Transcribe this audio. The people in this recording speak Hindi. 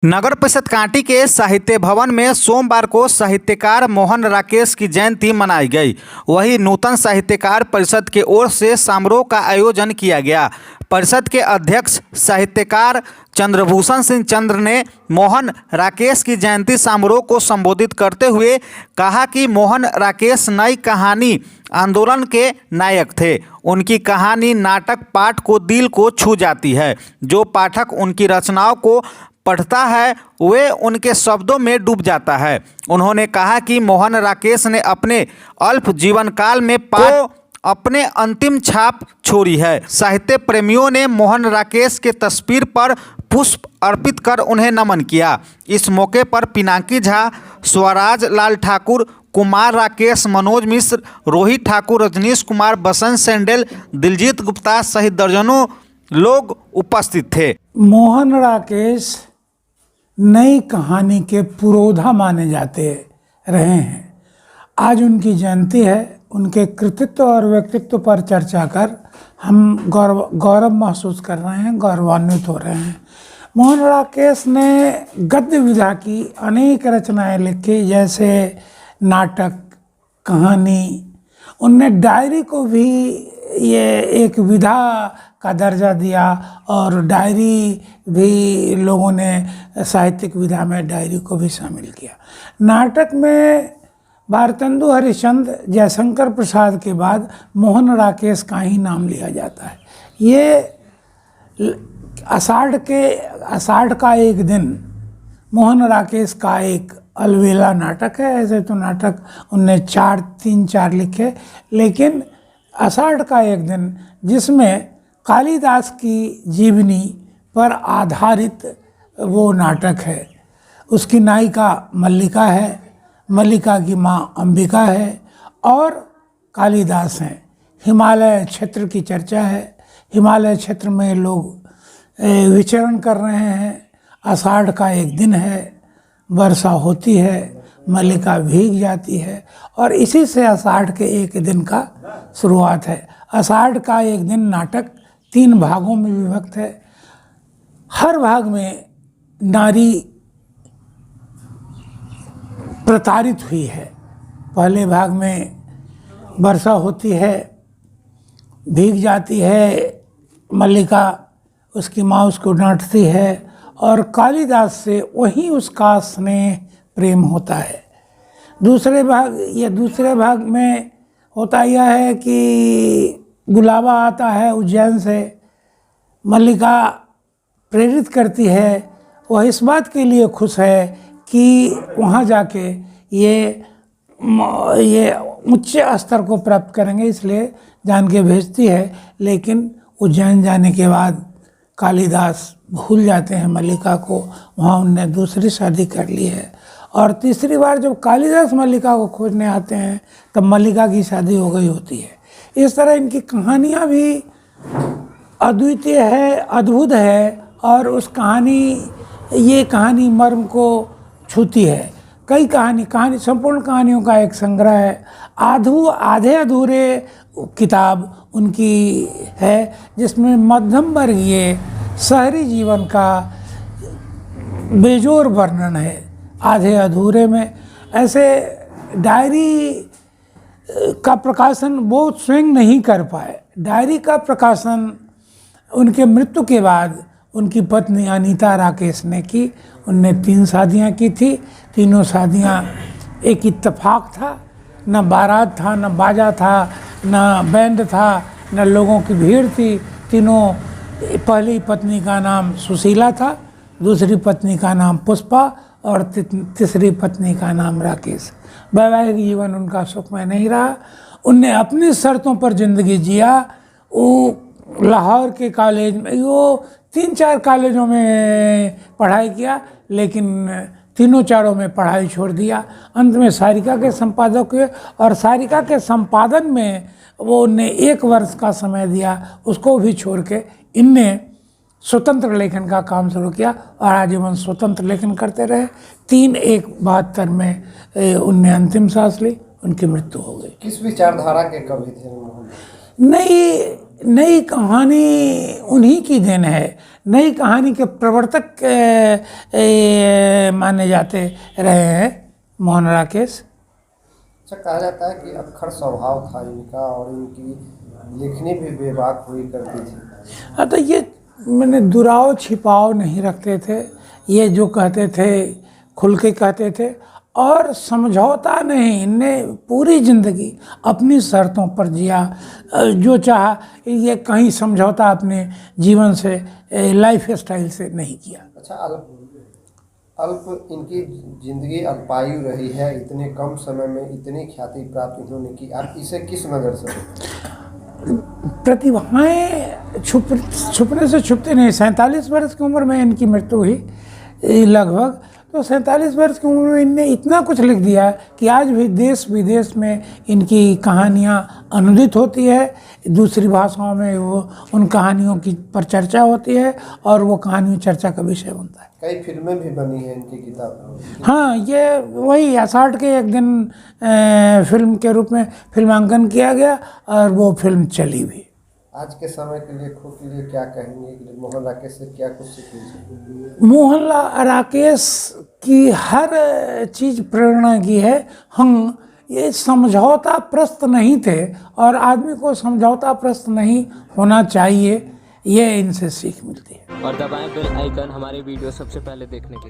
नगर परिषद कांटी के साहित्य भवन में सोमवार को साहित्यकार मोहन राकेश की जयंती मनाई गई। वहीं नूतन साहित्यकार परिषद की ओर से समारोह का आयोजन किया गया। परिषद के अध्यक्ष साहित्यकार चंद्रभूषण सिंह चंद्र ने मोहन राकेश की जयंती समारोह को संबोधित करते हुए कहा कि मोहन राकेश नई कहानी आंदोलन के नायक थे। उनकी कहानी नाटक पाठ को दिल को छू जाती है। जो पाठक उनकी रचनाओं को पढ़ता है वे उनके शब्दों में डूब जाता है। उन्होंने कहा कि मोहन राकेश ने अपने अल्प जीवन काल में अपने अंतिम छाप छोड़ी है। साहित्य प्रेमियों ने मोहन राकेश के तस्वीर पर पुष्प अर्पित कर उन्हें नमन किया। इस मौके पर पिनाकी झा, स्वराज लाल ठाकुर, कुमार राकेश, मनोज मिश्र, रोहित ठाकुर, रजनीश कुमार, बसंत सैंडल, दिलजीत गुप्ता सहित दर्जनों लोग उपस्थित थे। मोहन राकेश नई कहानी के पुरोधा माने जाते रहे हैं। आज उनकी जयंती है। उनके कृतित्व और व्यक्तित्व पर चर्चा कर हम गौरव महसूस कर रहे हैं, गौरवान्वित हो रहे हैं। मोहन राकेश ने गद्य विधा की अनेक रचनाएं लिखी, जैसे नाटक, कहानी। उनने डायरी को भी ये एक विधा का दर्जा दिया और डायरी भी लोगों ने साहित्यिक विधा में डायरी को भी शामिल किया। नाटक में भारतेंदु हरिश्चंद्र, जयशंकर प्रसाद के बाद मोहन राकेश का ही नाम लिया जाता है। ये आषाढ़ का एक दिन मोहन राकेश का एक अलवेला नाटक है। ऐसे तो नाटक उनने 3-4 लिखे, लेकिन आषाढ़ का एक दिन जिसमें कालिदास की जीवनी पर आधारित वो नाटक है। उसकी नायिका मल्लिका है, मल्लिका की माँ अंबिका है और कालिदास हैं। हिमालय क्षेत्र की चर्चा है। हिमालय क्षेत्र में लोग विचरण कर रहे हैं। आषाढ़ का एक दिन है, वर्षा होती है, मल्लिका भीग जाती है और इसी से आषाढ़ के एक दिन का शुरुआत है। आषाढ़ का एक दिन नाटक 3 भागों में विभक्त है। हर भाग में नारी प्रताड़ित हुई है। पहले भाग में वर्षा होती है, भीग जाती है मल्लिका, उसकी माँ उसको डांटती है और कालिदास से वही उसका स्नेह प्रेम होता है। दूसरे भाग में होता यह है कि गुलाबा आता है उज्जैन से, मल्लिका प्रेरित करती है। वह इस बात के लिए खुश है कि वहाँ जाके ये उच्च स्तर को प्राप्त करेंगे, इसलिए जान के भेजती है। लेकिन उज्जैन जाने के बाद कालिदास भूल जाते हैं मल्लिका को, वहाँ उनने दूसरी शादी कर ली है। और तीसरी बार जब कालिदास मल्लिका को खोजने आते हैं तब मल्लिका की शादी हो गई होती है। इस तरह इनकी कहानियाँ भी अद्वितीय है, अद्भुत है और ये कहानी मर्म को छूती है। कई कहानी संपूर्ण कहानियों का एक संग्रह है। आधे अधूरे किताब उनकी है, जिसमें मध्यम वर्गीय शहरी जीवन का बेजोर वर्णन है। आधे अधूरे में ऐसे डायरी का प्रकाशन वो स्वयं नहीं कर पाए। डायरी का प्रकाशन उनके मृत्यु के बाद उनकी पत्नी अनीता राकेश ने की। उनने 3 शादियाँ की थी। तीनों शादियाँ एक इत्तेफाक था, न बारात था, न बाजा था, न बैंड था, न लोगों की भीड़ थी। तीनों, पहली पत्नी का नाम सुशीला था, दूसरी पत्नी का नाम पुष्पा और तीसरी पत्नी का नाम राकेश। वैवाहिक जीवन उनका सुखमय नहीं रहा। उनने अपनी शर्तों पर जिंदगी जिया। वो लाहौर के कॉलेज में, वो 3-4 कॉलेजों में पढ़ाई किया, लेकिन तीनों चारों में पढ़ाई छोड़ दिया। अंत में सारिका के संपादक हुए और सारिका के संपादन में वो उनने 1 वर्ष का समय दिया, उसको भी छोड़ के इनने स्वतंत्र लेखन का काम शुरू किया और आजीवन स्वतंत्र लेखन करते रहे। 3/1/72 में उनने अंतिम सांस ली, उनकी मृत्यु हो गई। किस विचारधारा के कवि थे? नहीं, नई कहानी उन्हीं की देन है। नई कहानी के प्रवर्तक माने जाते रहे हैं मोहन राकेश। अच्छा, कहा जाता है कि अक्खर स्वभाव था इनका और इनकी लिखनी भी बेबाक हुई करती थी। हाँ, तो ये मैंने दुराव छिपाव नहीं रखते थे, ये जो कहते थे खुल के कहते थे, और समझौता नहीं। इनने पूरी ज़िंदगी अपनी शर्तों पर जिया, जो चाहा। ये कहीं समझौता अपने जीवन से, लाइफ स्टाइल से नहीं किया। अच्छा, अल्प इनकी जिंदगी अल्पायु रही है, इतने कम समय में इतनी ख्याति प्राप्त इन्होंने की, आप इसे किस नज़र से देखते हैं? प्रतिभाएं छुपने से छुपते नहीं। 47 वर्ष की उम्र में इनकी मृत्यु हुई लगभग। तो 47 वर्ष की उम्र में इनने इतना कुछ लिख दिया कि आज भी देश विदेश में इनकी कहानियाँ अनुदित होती है। दूसरी भाषाओं में वो उन कहानियों की पर चर्चा होती है और वो कहानी चर्चा का विषय बनता है। कई फिल्में भी बनी हैं इनकी किताब। हाँ, ये वही 68 के एक दिन फिल्म के रूप में फिल्मांकन किया गया और वो फिल्म चली भी। आज के समय के लेखकों के लिए क्या कहेंगे कि मोहन राकेश से क्या कुछ सीखेंगे? मोहन राकेश की हर चीज़ प्रेरणा की है। हम ये समझौता प्रस्त नहीं थे और आदमी को समझौता प्रस्त नहीं होना चाहिए, ये इनसे सीख मिलती है। और दबाएं बेल आइकन हमारे वीडियो सबसे पहले देखने के लिए।